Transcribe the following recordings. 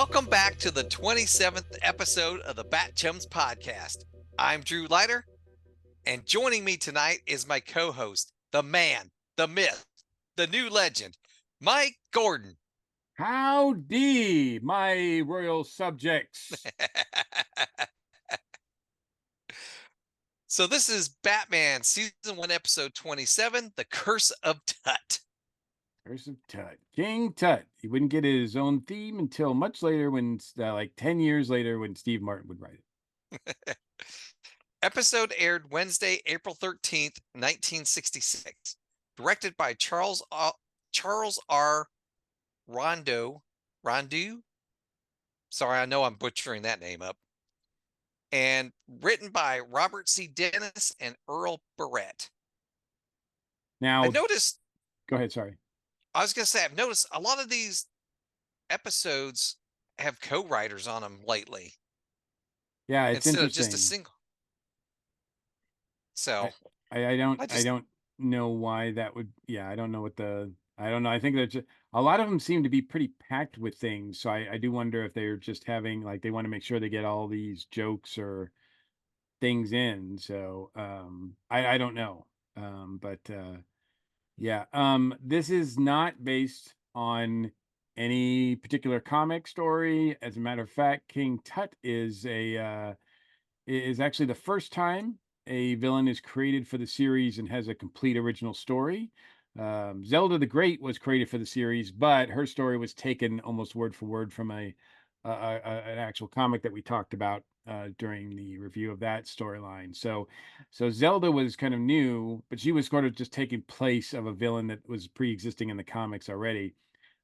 Welcome back to the 27th episode of the BatChums podcast. I'm Drew Leiter, and joining me tonight is my co-host, the man, the myth, the new legend, Mike Gordon. Howdy, my royal subjects. So this is Batman Season 1, Episode 27, The Curse of Tut. Curse of Tut. King Tut. He wouldn't get his own theme until much later when, like 10 years later, when Steve Martin would write it. Episode aired Wednesday, April 13th, 1966. Directed by Charles R. Rondeau. Sorry, I know I'm butchering that name up. And written by Robert C. Dennis and Earl Barrett. Now, I noticed. Go ahead. Sorry. I was going to say, I've noticed a lot of these episodes have co-writers on them lately. Yeah, it's instead interesting. of just a single. So I don't know why that would. Yeah, I don't know what the. I don't know. I think that a lot of them seem to be pretty packed with things. So I do wonder if they're just having like they want to make sure they get all these jokes or things in. So I don't know. But yeah, this is not based on any particular comic story. As a matter of fact, King Tut is actually the first time a villain is created for the series and has a complete original story. Zelda the Great was created for the series, but her story was taken almost word for word from an actual comic that we talked about during the review of that storyline. So Zelda was kind of new, but she was sort of just taking place of a villain that was pre-existing in the comics already.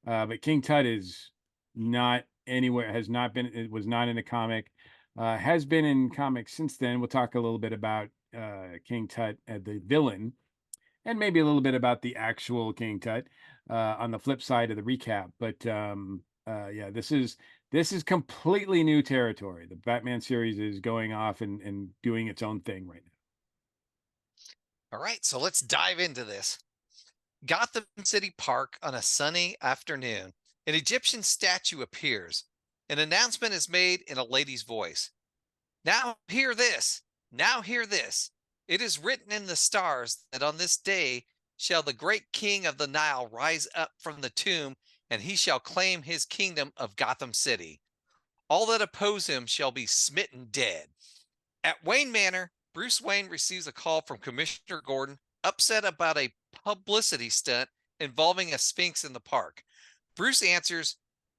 But King Tut is not anywhere, has not been, it was not in a comic, has been in comics since then. We'll talk a little bit about King Tut, the villain, and maybe a little bit about the actual King Tut on the flip side of the recap. But yeah, this is completely new territory. The Batman series is going off and doing its own thing right now. All right, so let's dive into this. Gotham City Park on a sunny afternoon. An Egyptian statue appears. An announcement is made in a lady's voice. Now hear this. Now hear this. It is written in the stars that on this day shall the great king of the Nile rise up from the tomb, and he shall claim his kingdom of Gotham City. All that oppose him shall be smitten dead. At Wayne Manor, Bruce Wayne receives a call from Commissioner Gordon, upset about a publicity stunt involving a sphinx in the park. Bruce answers,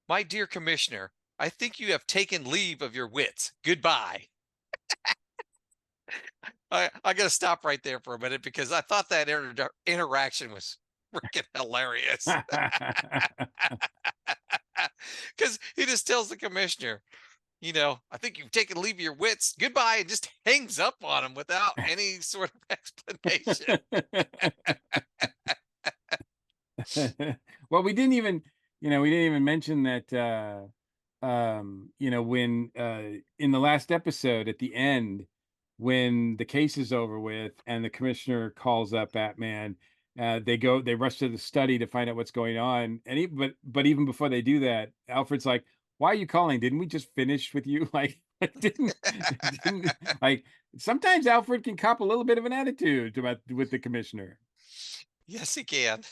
"My dear Commissioner, I think you have taken leave of your wits. Goodbye." I got to stop right there for a minute because I thought that interaction was freaking hilarious. Because he just tells the commissioner, I think you've taken leave of your wits. Goodbye, and just hangs up on him without any sort of explanation. Well, we didn't even mention that when in the last episode at the end, when the case is over with and the commissioner calls up Batman, they rush to the study to find out what's going on. And but even before they do that, Alfred's like, "Why are you calling? Didn't we just finish with you?" didn't like sometimes Alfred can cop a little bit of an attitude with the commissioner. Yes, he can.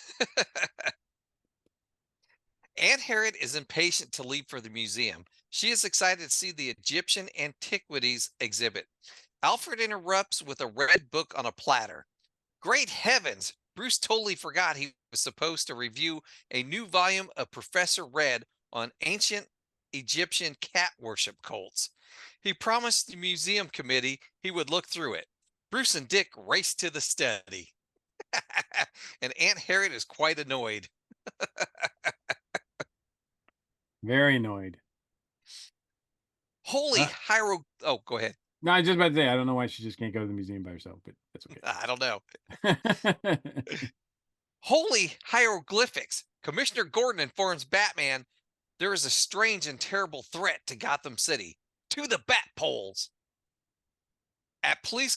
Aunt Harriet is impatient to leave for the museum. She is excited to see the Egyptian antiquities exhibit. Alfred interrupts with a red book on a platter. Great heavens! Bruce totally forgot he was supposed to review a new volume of Professor Red on ancient Egyptian cat worship cults. He promised the museum committee he would look through it. Bruce and Dick race to the study. And Aunt Harriet is quite annoyed. Very annoyed. Holy Hyro. Oh, go ahead. No, I was just about to say, I don't know why she just can't go to the museum by herself, but that's okay. I don't know. Holy hieroglyphics. Commissioner Gordon informs Batman there is a strange and terrible threat to Gotham City. To the bat poles. At police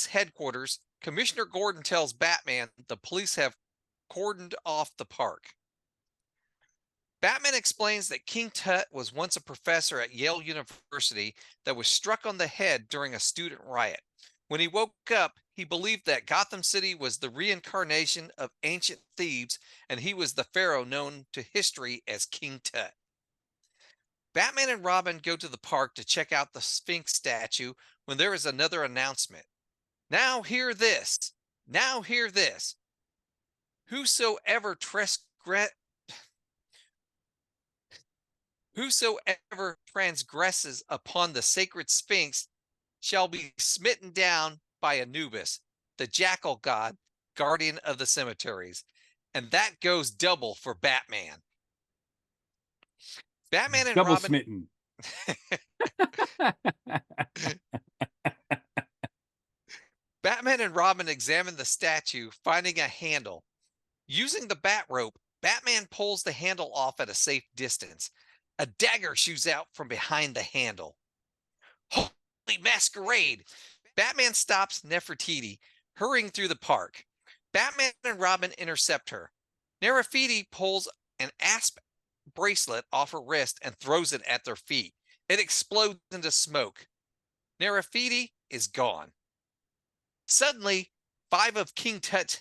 headquarters, Commissioner Gordon tells Batman the police have cordoned off the park. Batman explains that King Tut was once a professor at Yale University that was struck on the head during a student riot. When he woke up, he believed that Gotham City was the reincarnation of ancient Thebes, and he was the pharaoh known to history as King Tut. Batman and Robin go to the park to check out the Sphinx statue when there is another announcement. Now hear this. Now hear this. Whosoever Whosoever transgresses upon the sacred Sphinx shall be smitten down by Anubis, the jackal god, guardian of the cemeteries. And that goes double for Batman. Batman and Double Robin smitten. Batman and Robin examine the statue, finding a handle. Using the bat rope, Batman pulls the handle off at a safe distance. A dagger shoots out from behind the handle. Holy masquerade! Batman stops Nefertiti, hurrying through the park. Batman and Robin intercept her. Nefertiti pulls an asp bracelet off her wrist and throws it at their feet. It explodes into smoke. Nefertiti is gone. Suddenly, five of King Tut's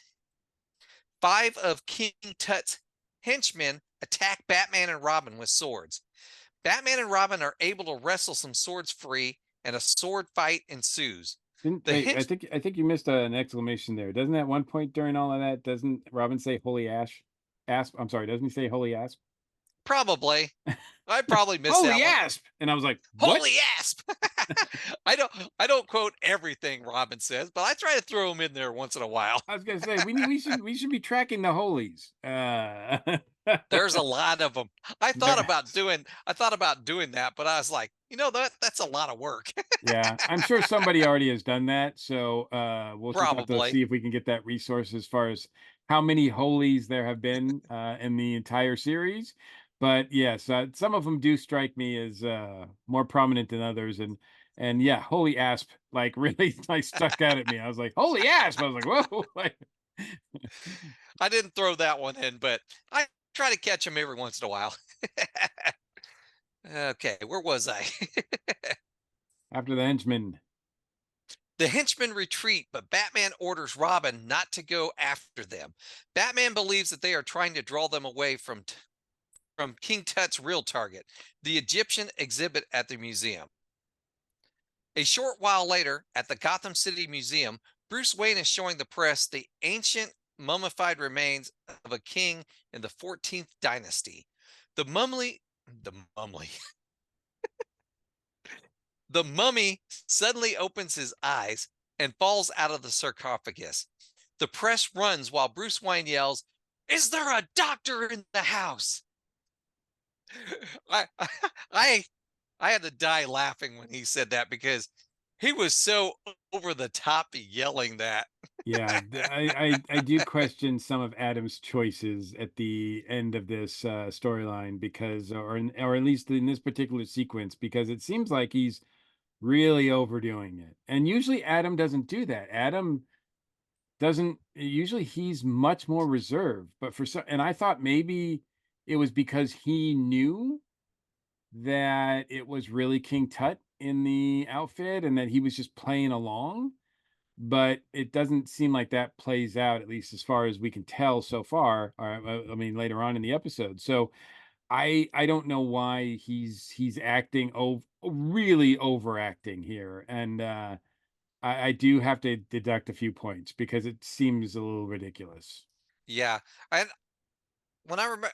henchmen attack Batman and Robin with swords. Batman and Robin are able to wrestle some swords free, and a sword fight ensues. The Wait, hench I think you missed an exclamation there. Doesn't at one point during all of that, doesn't Robin say holy ash? Asp, I'm sorry, doesn't he say holy asp? Probably. I probably missed Holy that one. asp! And I was like, what? Holy asp! I don't quote everything Robin says, but I try to throw them in there once in a while. I was gonna say we should be tracking the holies. There's a lot of them. There- I thought about doing that, but I was like, that's a lot of work. yeah, I'm sure somebody already has done that. So we'll just have to Probably. see if we can get that resource as far as how many holies there have been in the entire series. But yes, some of them do strike me as more prominent than others, and yeah, holy asp like really like stuck out at me. I was like, holy asp! I was like, whoa. I didn't throw that one in, but I try to catch them every once in a while. Okay, where was I? After the henchman. The henchmen retreat, but Batman orders Robin not to go after them. Batman believes that they are trying to draw them away from King Tut's real target, the Egyptian exhibit at the museum. A short while later, at the Gotham City Museum, Bruce Wayne is showing the press the ancient mummified remains of a king in the 14th dynasty. The mummy, the mummy suddenly opens his eyes and falls out of the sarcophagus. The press runs while Bruce Wayne yells, "Is there a doctor in the house?" I I I had to die laughing when he said that because he was so over the top yelling that. Yeah, I do question some of Adam's choices at the end of this storyline because, or at least in this particular sequence, because it seems like he's really overdoing it. And usually Adam doesn't do that. Adam doesn't. Usually he's much more reserved. But for some, and I thought maybe it was because he knew that it was really King Tut in the outfit and that he was just playing along, but it doesn't seem like that plays out, at least as far as we can tell so far. Or, I mean, later on in the episode. So I don't know why he's acting really overacting here, and I do have to deduct a few points because it seems a little ridiculous. Yeah. And when I remember,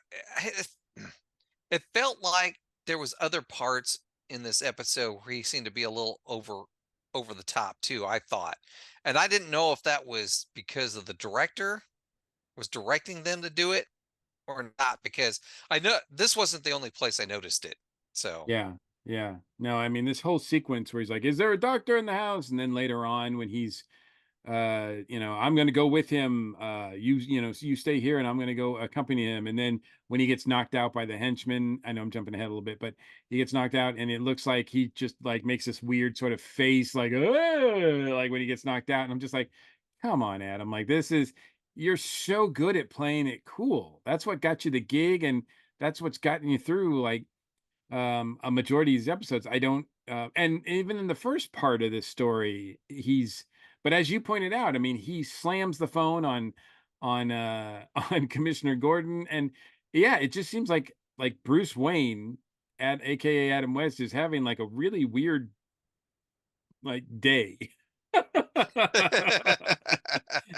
it felt like there was other parts in this episode where he seemed to be a little over the top too, I thought. And I didn't know if that was because of the director was directing them to do it or not, because I know this wasn't the only place I noticed it. So, Yeah, yeah. No, I mean this whole sequence where he's like, "Is there a doctor in the house?" And then later on, when he's I'm going to go with him, you stay here and I'm going to go accompany him. And then when he gets knocked out by the henchman, I know I'm jumping ahead a little bit, but he gets knocked out and it looks like he just like makes this weird sort of face like, "Ugh," like when he gets knocked out, and I'm just like, come on, Adam, like you're so good at playing it cool. That's what got you the gig. And that's what's gotten you through like a majority of these episodes. I don't and even in the first part of this story, he's but as you pointed out, I mean, he slams the phone on on Commissioner Gordon, and yeah, it just seems like Bruce Wayne at aka Adam West is having like a really weird like day.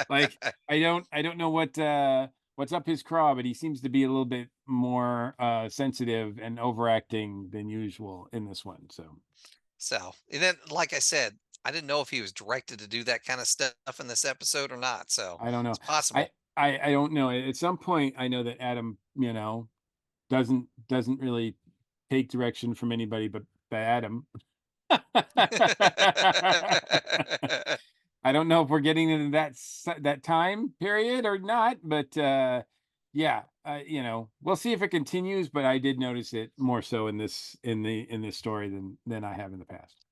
Like I don't know what's up his craw, but he seems to be a little bit more sensitive and overacting than usual in this one. So So, and then, like I said, I didn't know if he was directed to do that kind of stuff in this episode or not. So I don't know. it's possible. I don't know. At some point I know that Adam, doesn't really take direction from anybody but Adam. I don't know if we're getting into that time period or not, but yeah, we'll see if it continues. But I did notice it more so in this story than I have in the past,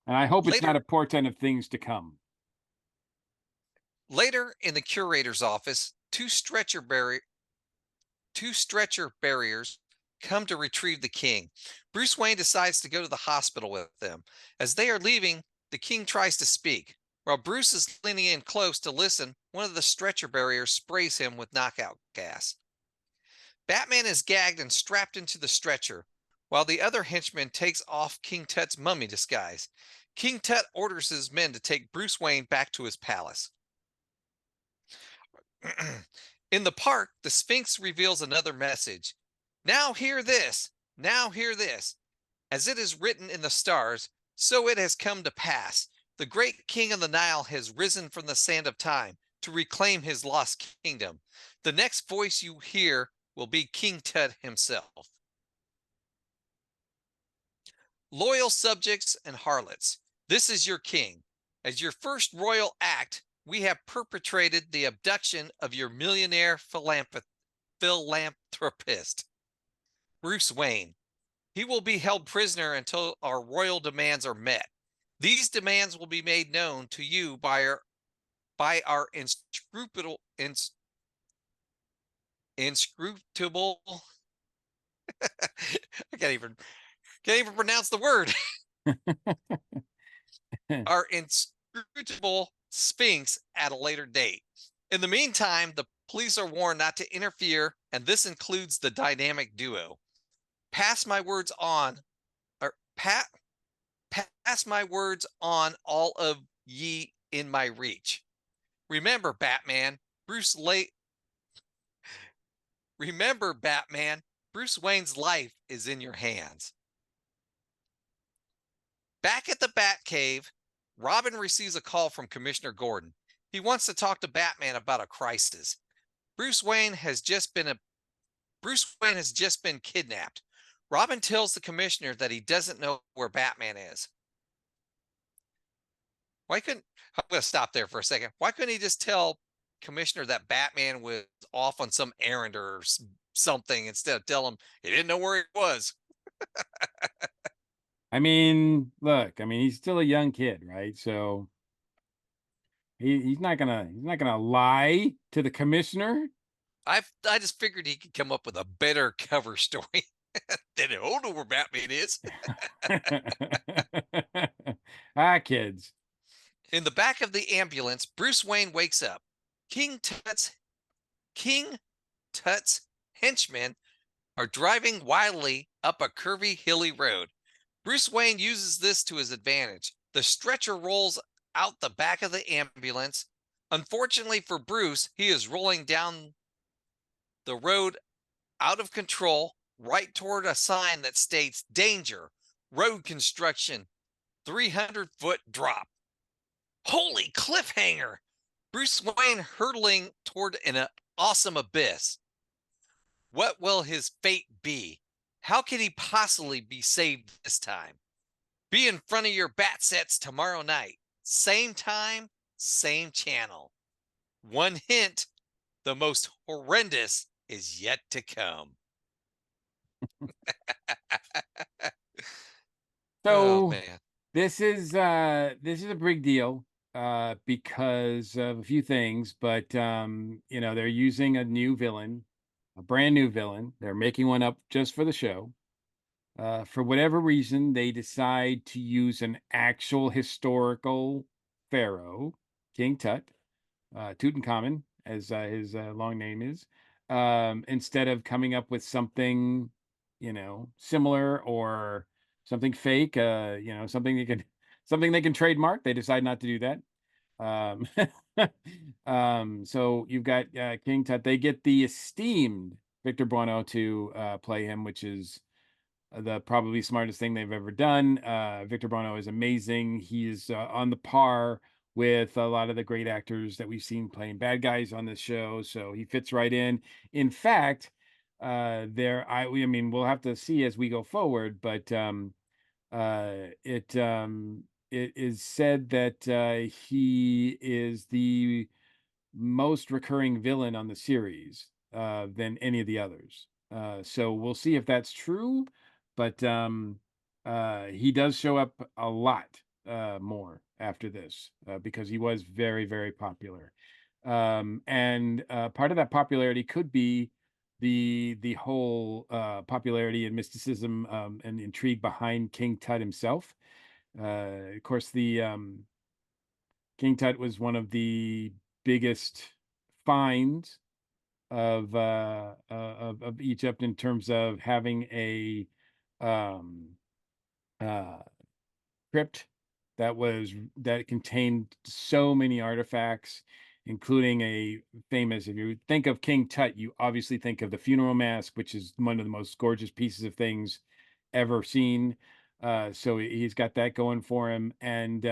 and I hope it's not later, a portent of things to come. later in the curator's office, two stretcher barriers come to retrieve the king. Bruce Wayne decides to go to the hospital with them. As they are leaving, the king tries to speak. While Bruce is leaning in close to listen, one of the stretcher barriers sprays him with knockout gas. Batman is gagged and strapped into the stretcher, while the other henchman takes off King Tut's mummy disguise. King Tut orders his men to take Bruce Wayne back to his palace. In the park, the Sphinx reveals another message. Now hear this, now hear this. As it is written in the stars, so it has come to pass. The great king of the Nile has risen from the sand of time to reclaim his lost kingdom. The next voice you hear will be King Tut himself. Loyal subjects and harlots, this is your king. As your first royal act, we have perpetrated the abduction of your millionaire philanthropist, Bruce Wayne. He will be held prisoner until our royal demands are met. These demands will be made known to you by our inscrutable I can't even pronounce the word. Our inscrutable Sphinx at a later date. In the meantime, the police are warned not to interfere, and this includes the dynamic duo. Pass my words on, or pass my words on all of ye in my reach. Remember, Batman, Bruce late. Remember, Batman, Bruce Wayne's life is in your hands. Back at the Batcave, Robin receives a call from Commissioner Gordon. He wants to talk to Batman about a crisis. Bruce Wayne has just been kidnapped. Robin tells the commissioner that he doesn't know where Batman is. I'm going to stop there for a second. Why couldn't he just tell Commissioner that Batman was off on some errand or something instead of tell him he didn't know where he was? I mean, look, I mean, he's still a young kid, right? So he's not gonna lie to the commissioner. I just figured he could come up with a better cover story than "Oh, know where Batman is." Kids. In the back of the ambulance, Bruce Wayne wakes up. King Tut's King Tut's henchmen are driving wildly up a curvy, hilly road. Bruce Wayne uses this to his advantage. The stretcher rolls out the back of the ambulance. Unfortunately for Bruce, he is rolling down the road out of control right toward a sign that states danger, road construction, 300-foot drop. Holy cliffhanger! Bruce Wayne hurtling toward an awesome abyss. What will his fate be? How can he possibly be saved this time? Be in front of your bat sets tomorrow night. Same time, same channel. One hint, the most horrendous is yet to come. Oh, So man. this is a big deal because of a few things, but they're using a new villain. a brand new villain. They're making one up just for the show. For whatever reason, they decide to use an actual historical pharaoh, King Tut, Tutankhamun, as his long name is, instead of coming up with something, similar or something fake, something they can something they can trademark. They decide not to do that. Um, so you've got King Tut. They get the esteemed Victor Buono to play him, which is the probably smartest thing they've ever done. Victor Buono is amazing. He is on the par with a lot of the great actors that we've seen playing bad guys on this show, so he fits right in. In fact, I mean, we'll have to see as we go forward, but it is said that he is the most recurring villain on the series than any of the others. So we'll see if that's true, but he does show up a lot more after this because he was very, very popular. And part of that popularity could be the whole popularity and mysticism and intrigue behind King Tut himself. Of course, the King Tut was one of the biggest finds of Egypt in terms of having a um, uh, crypt that contained so many artifacts, including a famous. If you think of King Tut, you obviously think of the funeral mask, which is one of the most gorgeous pieces of things ever seen. So he's got that going for him, and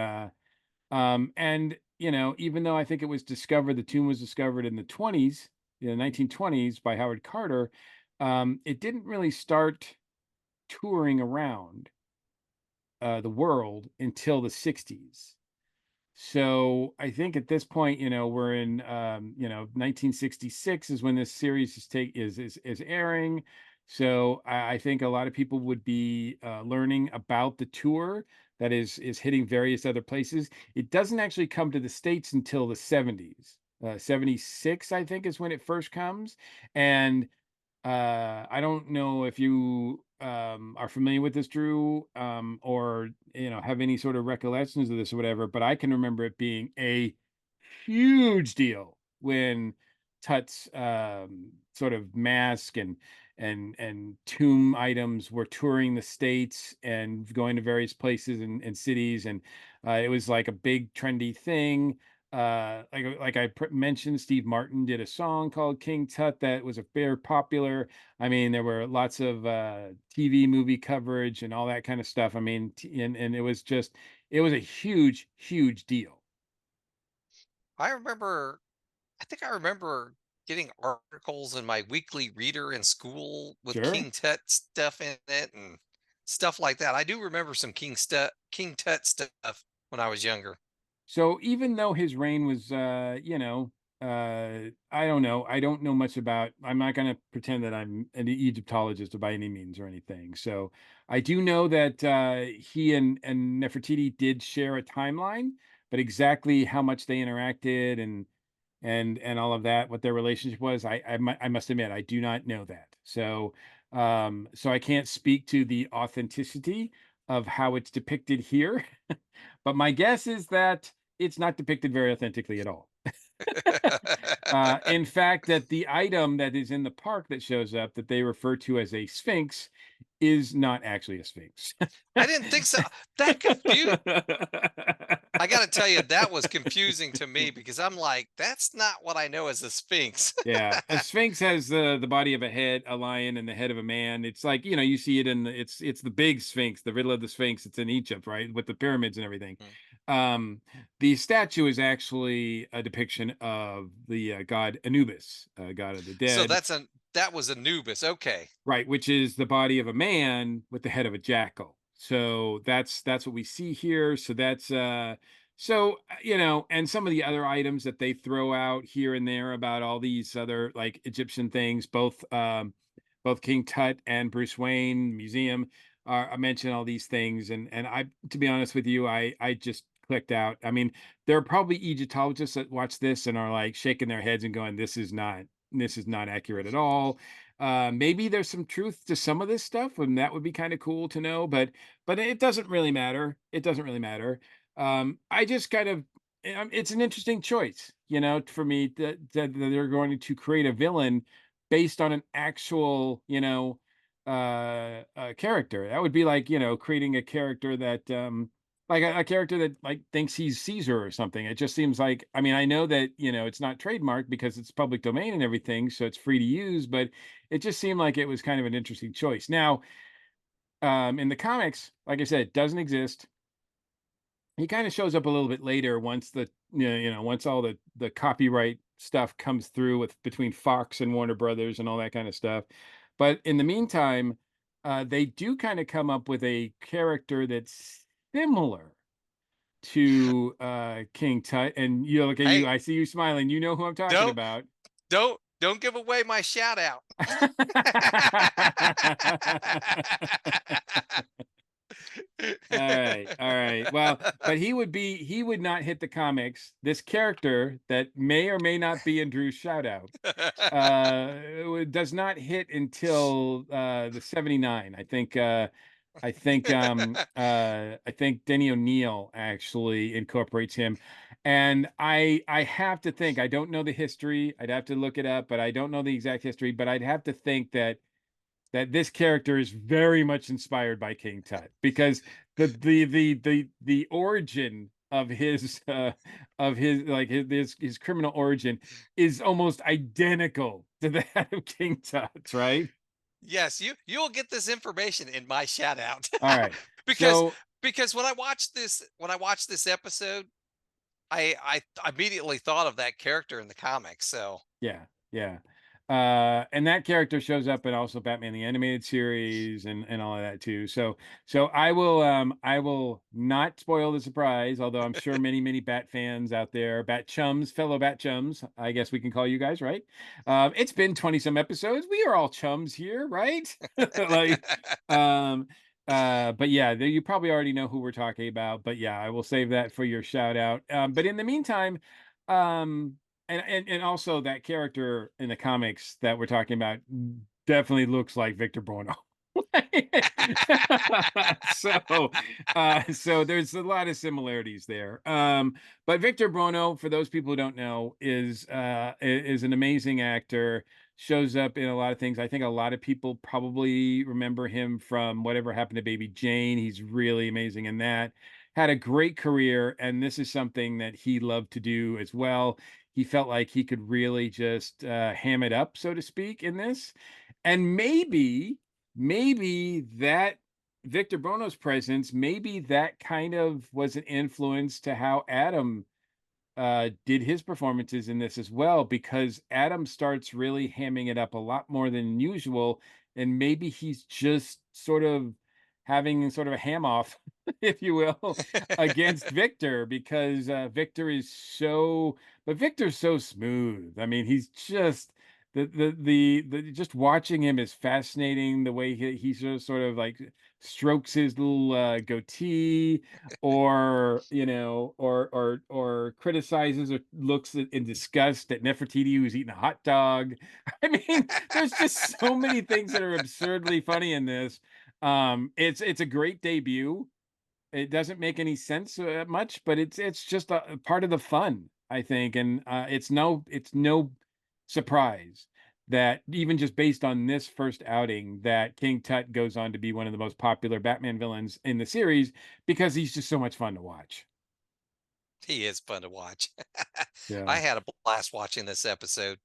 even though I think it was discovered, the tomb was discovered in the 20s, in the 1920s by Howard Carter, it didn't really start touring around the world until the 60s. So I think at this point, we're in 1966 is when this series is airing. So I think a lot of people would be learning about the tour that is hitting various other places. It doesn't actually come to the States until the 70s. 76, I think, is when it first comes. And I don't know if you are familiar with this, Drew, or have any sort of recollections of this or whatever. But I can remember it being a huge deal when Tut's sort of mask and tomb items were touring the states and going to various places and cities, and it was like a big trendy thing. Like I mentioned, Steve Martin did a song called King Tut that was a very popular. I mean, there were lots of TV movie coverage and all that kind of stuff. I mean, and it was a huge, huge deal. I remember I think I remember getting articles in my weekly reader in school with Sure. King Tut stuff in it and stuff like that. I do remember some King Tut stuff when I was younger. So even though his reign was, I don't know. I don't know much about. I'm not going to pretend that I'm an Egyptologist by any means or anything. So I do know that he and Nefertiti did share a timeline, but exactly how much they interacted and all of that, what their relationship was, I must admit I do not know that. So I can't speak to the authenticity of how it's depicted here. But my guess is that it's not depicted very authentically at all. In fact, that the item that is in the park that shows up that they refer to as a sphinx is not actually a sphinx. I didn't think so. That confused I gotta tell you, that was confusing to me because I'm like, that's not what I know as a sphinx. Yeah, a sphinx has the body of a head, a lion, and the head of a man. It's like you see it in it's the big sphinx, the riddle of the sphinx. It's in Egypt, right, with the pyramids and everything. Mm. Um, the statue is actually a depiction of the god Anubis, god of the So dead. that was Anubis. Okay. Right, which is the body of a man with the head of a jackal. So that's what we see here. So and some of the other items that they throw out here and there about all these other like Egyptian things, both King Tut and Bruce Wayne Museum I mention all these things, and I, to be honest with you, I just clicked out. I mean, there are probably Egyptologists that watch this and are like shaking their heads and going, "This is not." this is not accurate at all. Maybe there's some truth to some of this stuff, and that would be kind of cool to know. But it doesn't really matter. It doesn't really matter. I just kind of it's an interesting choice, for me that they're going to create a villain based on an actual, character. That would be like, creating a character that like a character that like thinks he's Caesar or something. It just seems like, I mean, I know that, it's not trademarked because it's public domain and everything, so it's free to use, but it just seemed like it was kind of an interesting choice. Now, in the comics, like I said, it doesn't exist. He kind of shows up a little bit later once once all the copyright stuff comes through with between Fox and Warner Brothers and all that kind of stuff. But in the meantime, they do kind of come up with a character that's similar to King Tut. And you look at you, Hey, I see you smiling. You know who I'm talking don't about. don't give away my shout out. All right, all right. Well, but he would not hit the comics. This character that may or may not be in Drew's shout out does not hit until the 79. I think Denny O'Neil actually incorporates him. And I have to think, I don't know the history. I'd have to look it up, but I don't know the exact history, but I'd have to think that this character is very much inspired by King Tut because the origin of his like his criminal origin is almost identical to that of King Tut's, right? Yes, you'll get this information in my shout out. All right. because So because when I watched this episode, I immediately thought of that character in the comics. So yeah, yeah. And that character shows up in also Batman the Animated Series and all of that too. So I will not spoil the surprise, although I'm sure many Bat fans out there, Bat chums, fellow Bat chums, I guess we can call you guys, right? It's been 20 some episodes. We are all chums here, right? Like um but yeah, you probably already know who we're talking about. But yeah, I will save that for your shout out. But in the meantime, um and also that character in the comics that we're talking about definitely looks like Victor Buono. so so there's a lot of similarities there. But Victor Buono, for those people who don't know, is an amazing actor, shows up in a lot of things. I think a lot of people probably remember him from Whatever Happened to Baby Jane. He's really amazing in that. Had a great career, and this is something that he loved to do as well. He felt like he could really just ham it up, so to speak, in this. And maybe that Victor Bono's presence, maybe that kind of was an influence to how Adam did his performances in this as well, because Adam starts really hamming it up a lot more than usual, and maybe he's just sort of having sort of a ham off, if you will, against Victor, because Victor's so smooth. I mean, he's just the just watching him is fascinating. The way he just sort of like strokes his little goatee, or or criticizes or looks in disgust at Nefertiti who's eating a hot dog. I mean, there's just so many things that are absurdly funny in this. It's a great debut. It doesn't make any sense much, but it's just a part of the fun, I think. And it's no surprise that even just based on this first outing, that King Tut goes on to be one of the most popular Batman villains in the series because he's just so much fun to watch. he is fun to watch. I Yeah. had a blast watching this episode.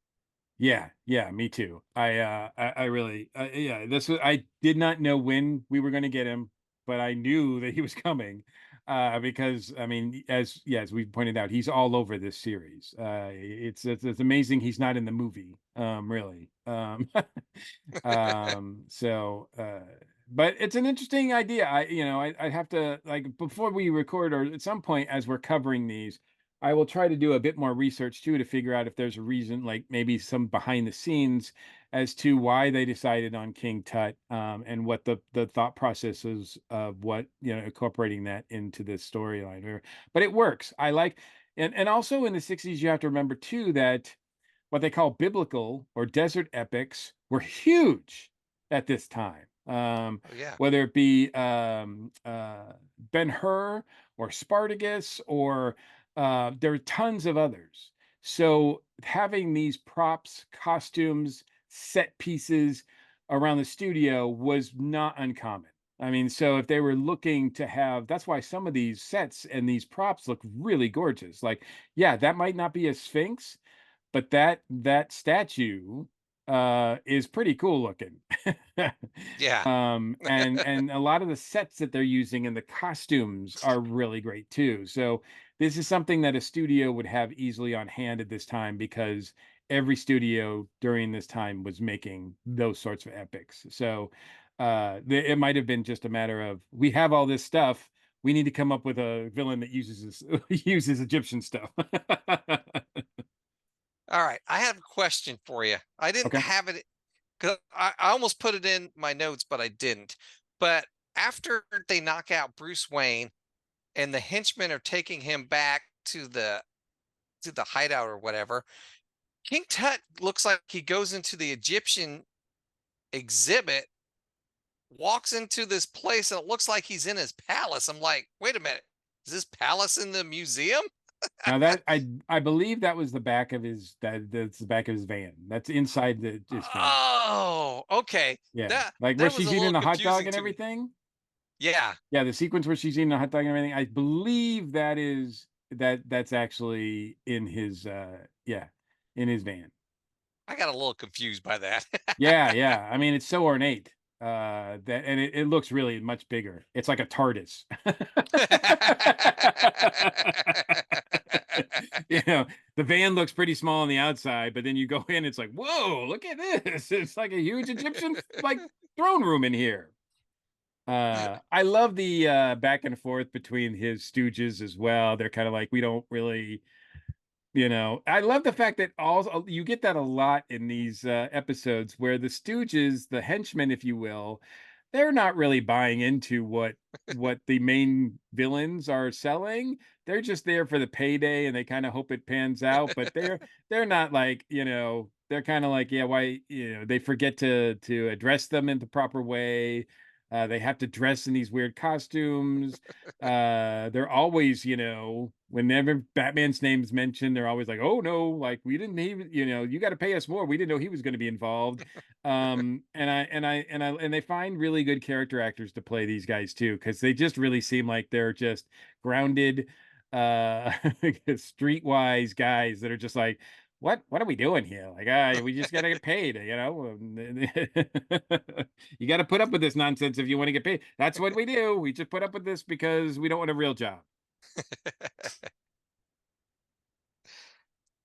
Yeah, yeah, me too. I really, yeah, this was, I did not know when we were going to get him, but I knew that he was coming, because I mean, as we pointed out, he's all over this series. It's amazing he's not in the movie, really. So, but it's an interesting idea. I'd have to, like, before we record or at some point as we're covering these, I will try to do a bit more research too to figure out if there's a reason, like maybe some behind the scenes as to why they decided on King Tut, and what the thought process is of what, incorporating that into this storyline. But it works. I like, and also in the 60s, you have to remember too that what they call biblical or desert epics were huge at this time. Oh yeah. Whether it be Ben Hur or Spartacus, or there are tons of others. So having these props, costumes, set pieces around the studio was not uncommon. I mean, so if they were looking to have, that's why some of these sets and these props look really gorgeous. Like, yeah, that might not be a sphinx, but that statue is pretty cool looking. Yeah. And a lot of the sets that they're using and the costumes are really great too. So this is something that a studio would have easily on hand at this time, because every studio during this time was making those sorts of epics. So it might have been just a matter of, we have all this stuff, we need to come up with a villain that uses Egyptian stuff. All right. I have a question for you. I didn't Okay. have it because I almost put it in my notes, but I didn't. But after they knock out Bruce Wayne and the henchmen are taking him back to the hideout or whatever, King Tut looks like he goes into the Egyptian exhibit, walks into this place, and it looks like he's in his palace. I'm like, wait a minute, is this palace in the museum? Now that I believe that was the back of that's the back of his van. That's inside his van. Oh, okay. Yeah. That Like where that was a she's eating little the hot dog confusing and to me. everything. Yeah, Yeah, the sequence where she's eating the hot dog and everything. I believe that's actually in his yeah, in his van. I got a little confused by that. Yeah, yeah. I mean, it's so ornate. That and it looks really much bigger. It's like a TARDIS. You know, the van looks pretty small on the outside, but then you go in, it's like, whoa, look at this. It's like a huge Egyptian like throne room in here. I love the back and forth between his stooges as well. They're kind of like, we don't really, I love the fact that also you get that a lot in these episodes where the stooges, the henchmen, if you will, they're not really buying into what the main villains are selling. They're just there for the payday and they kind of hope it pans out, but they're not like, they're kind of like, yeah, why, they forget to address them in the proper way. They have to dress in these weird costumes. They're always, whenever Batman's name's mentioned, they're always like, "Oh no, like we didn't even, you got to pay us more. We didn't know he was going to be involved." And they find really good character actors to play these guys too, because they just really seem like they're just grounded, uh, streetwise guys that are just like, what are we doing here? Like, we just gotta get paid, you got to put up with this nonsense if you want to get paid. That's what we do. We just put up with this because we don't want a real job.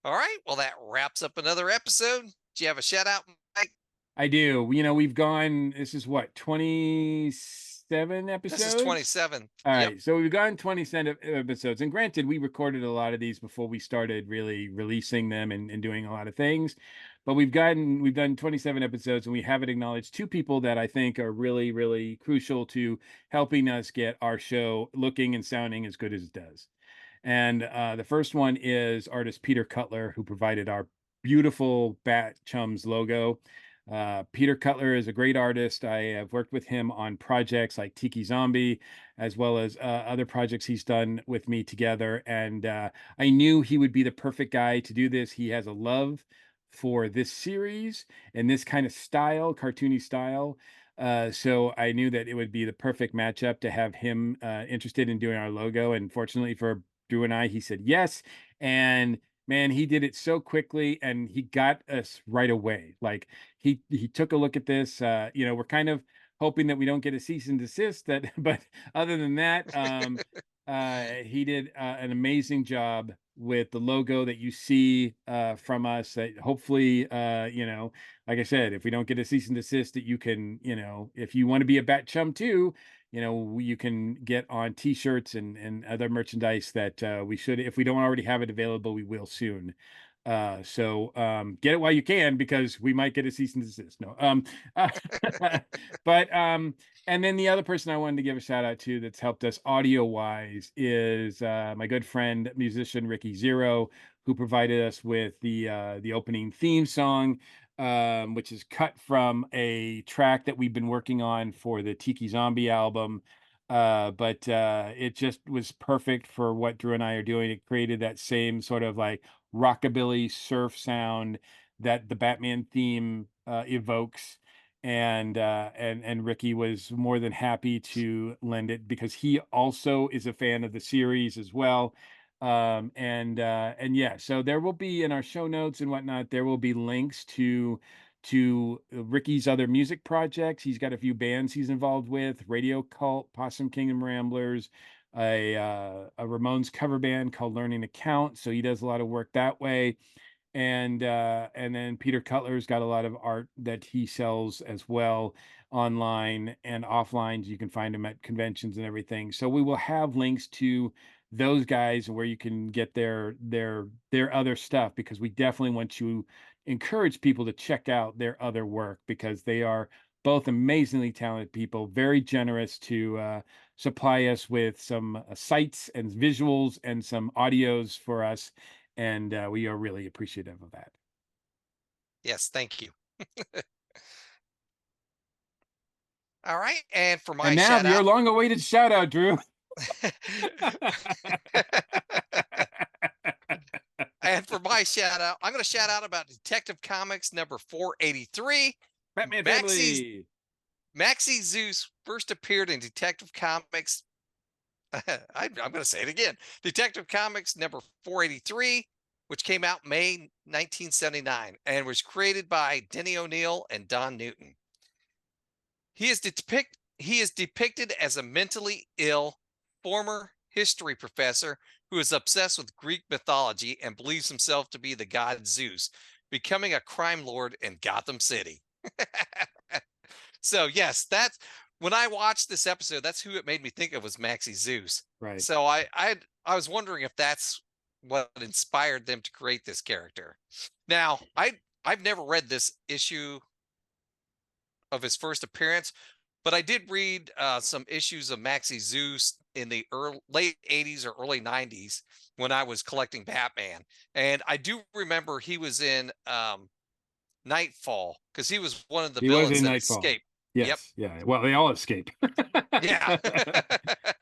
All right. Well, that wraps up another episode. Do you have a shout out, Mike? I do. We've gone, this is what, 27 This is episodes? 27. All Yep. right. So we've gone 27 episodes. And granted, we recorded a lot of these before we started really releasing them and doing a lot of things. But we've done 27 episodes, and we haven't acknowledged two people that I think are really, really crucial to helping us get our show looking and sounding as good as it does. And the first one is artist Peter Cutler, who provided our beautiful BatChums logo. Peter Cutler is a great artist. I have worked with him on projects like Tiki Zombie, as well as other projects he's done with me together. And I knew he would be the perfect guy to do this. He has a love for this series and this kind of style, cartoony style. So I knew that it would be the perfect matchup to have him interested in doing our logo. And fortunately for Drew and I, he said yes. And man, he did it so quickly and he got us right away. Like he took a look at this. We're kind of hoping that we don't get a cease and desist that, but other than that, he did an amazing job with the logo that you see from us. That hopefully, like I said, if we don't get a cease and desist, that you can, if you want to be a bat chum too, you can get on T-shirts and other merchandise that we should, if we don't already have it available, we will soon. Get it while you can, because we might get a cease and desist. No. Uh, but and then the other person I wanted to give a shout out to that's helped us audio wise is my good friend musician Ricky Zero, who provided us with the opening theme song, which is cut from a track that we've been working on for the Tiki Zombie album. But it just was perfect for what Drew and I are doing. It created that same sort of like rockabilly surf sound that the Batman theme evokes. And Ricky was more than happy to lend it because he also is a fan of the series as well. And yeah, so there will be in our show notes and whatnot, there will be links to Ricky's other music projects. He's got a few bands he's involved with: Radio Cult, Possum Kingdom Ramblers, a Ramones cover band called Learning to Count. So he does a lot of work that way. And then Peter Cutler's got a lot of art that he sells as well, online and offline. You can find him at conventions and everything. So we will have links to those guys and where you can get their other stuff, because we definitely want to encourage people to check out their other work, because they are both amazingly talented people, very generous to supply us with some sights and visuals and some audios for us, and we are really appreciative of that. Yes, thank you. All right, and for And my now shout your out. long-awaited shout out, Drew. And for my shout out, I'm going to shout out about Detective Comics number 483. Batman Maxie family. Maxie Zeus first appeared in Detective Comics. I'm going to say it again. Detective Comics number 483, which came out May 1979 and was created by Denny O'Neil and Don Newton. He is depicted as a mentally ill former history professor who is obsessed with Greek mythology and believes himself to be the god Zeus, becoming a crime lord in Gotham City. So yes, that's when I watched this episode, that's who it made me think of, was Maxie Zeus. Right. So I was wondering if that's what inspired them to create this character. Now, I've never read this issue of his first appearance, but I did read some issues of Maxie Zeus in the late 80s or early 90s when I was collecting Batman. And I do remember he was in Nightfall because he was one of the He was villains in that Nightfall. escaped. Yep. Yes. Yeah. Well, they all escape. Yeah.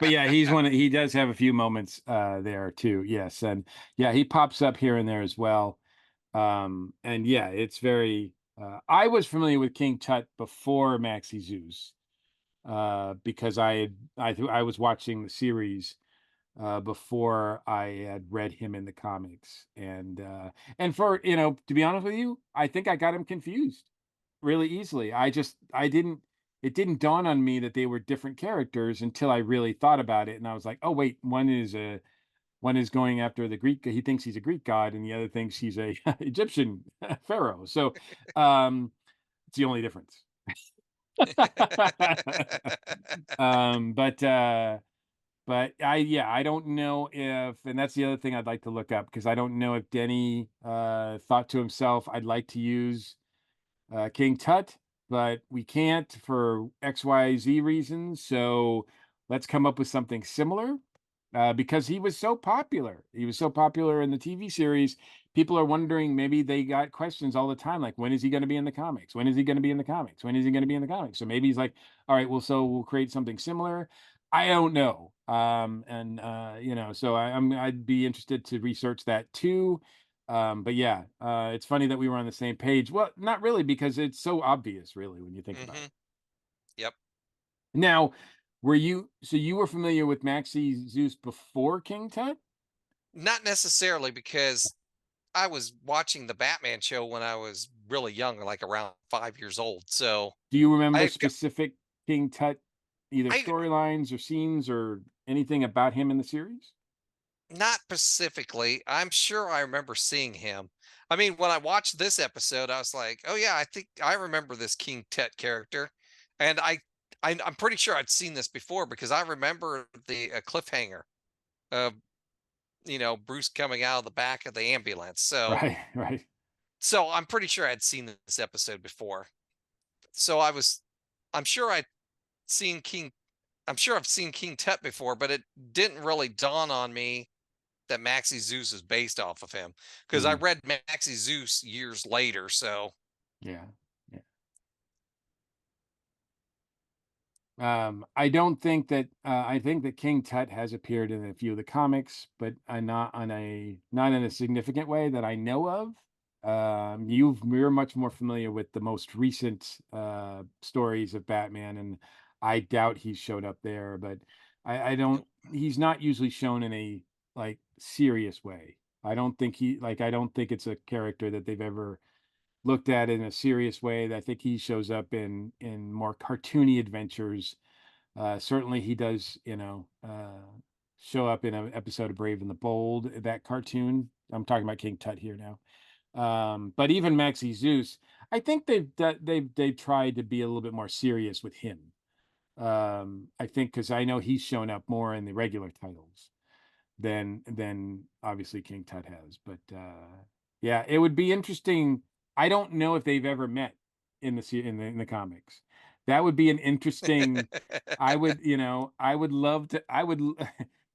But yeah, he does have a few moments there too. Yes. And yeah, he pops up here and there as well. And yeah, it's very I was familiar with King Tut before Maxie Zeus, because I was watching the series before I had read him in the comics. And for, to be honest with you, I think I got him confused really easily. I didn't it didn't dawn on me that they were different characters until I really thought about it, and I was like, oh wait, one is going after the Greek. He thinks he's a Greek god, and the other thinks he's a Egyptian pharaoh. So it's the only difference. um, but uh, but I don't know if, and that's the other thing I'd like to look up, because I don't know if Denny thought to himself, I'd like to use King Tut, but we can't for XYZ reasons. So let's come up with something similar, because he was so popular. He was so popular in the TV series. People are wondering, maybe they got questions all the time, like, when is he going to be in the comics? When is he going to be in the comics? When is he going to be in the comics? So maybe he's like, all right, well, so we'll create something similar. I don't know. So I'd be interested to research that too. But yeah, it's funny that we were on the same page. Well, not really, because it's so obvious, really, when you think about Hmm. it. Yep. Now, you were familiar with Maxie Zeus before King Tut? Not necessarily, because I was watching the Batman show when I was really young, like around 5 years old. So Do you remember I got, specific King Tut, either I storylines or scenes or anything about him in the series? not specifically. I'm sure I remember seeing him. I mean, when I watched this episode, I was like, "Oh yeah, I think I remember this King Tut character," and I'm pretty sure I'd seen this before because I remember the cliffhanger. Uh, Bruce coming out of the back of the ambulance. So, Right, right. so I'm pretty sure I'd seen this episode before. So I'm sure seen King, I'm sure I've seen King Tut before, but it didn't really dawn on me that Maxie Zeus is based off of him because I Mm, read Maxie Zeus years later. So, yeah, yeah. I don't think that I think that King Tut has appeared in a few of the comics, but not in a significant way that I know of. You're much more familiar with the most recent stories of Batman, and I doubt he's showed up there. But I don't. nope. He's not usually shown in a like serious way. I don't think it's a character that they've ever looked at in a serious way. I think he shows up in more cartoony adventures. Certainly, he does. Show up in an episode of Brave and the Bold. That cartoon. I'm talking about King Tut here now. But even Maxie Zeus, I think they've tried to be a little bit more serious with him. I think because I know he's shown up more in the regular titles than obviously King Tut has. But yeah, it would be interesting. I don't know if they've ever met in the comics. That would be an interesting. I would love to.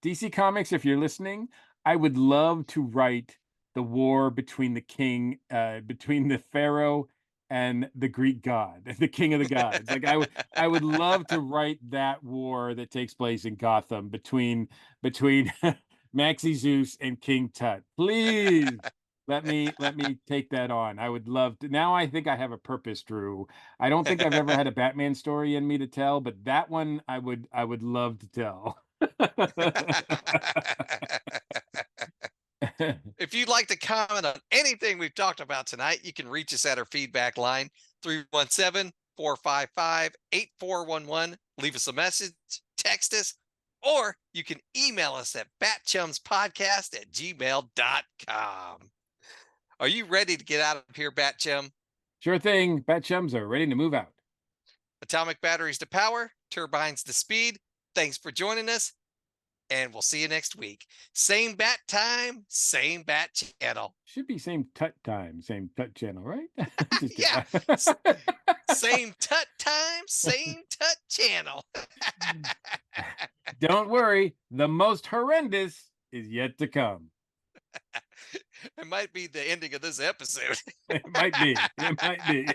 DC Comics, if you're listening, I would love to write the war between between the Pharaoh and the Greek god, the king of the gods. I would love to write that war that takes place in Gotham between Maxie Zeus and King Tut. Please let me take that on. I would love to. Now I think I have a purpose, Drew. I don't think I've ever had a Batman story in me to tell, but that one I would love to tell. If you'd like to comment on anything we've talked about tonight, you can reach us at our feedback line 317-455-8411. Leave us a message, text us, or you can email us at batchumspodcast@gmail.com. Are you ready to get out of here, Batchum? Sure thing. BatChums are ready to move out. Atomic batteries to power, turbines to speed. Thanks for joining us, and we'll see you next week. Same bat time, same bat channel. Should be same Tut time, same Tut channel, right? Just Yeah, kidding. same Tut time, same Tut channel. Don't worry, the most horrendous is yet to come. It might be the ending of this episode. It might be. It might be.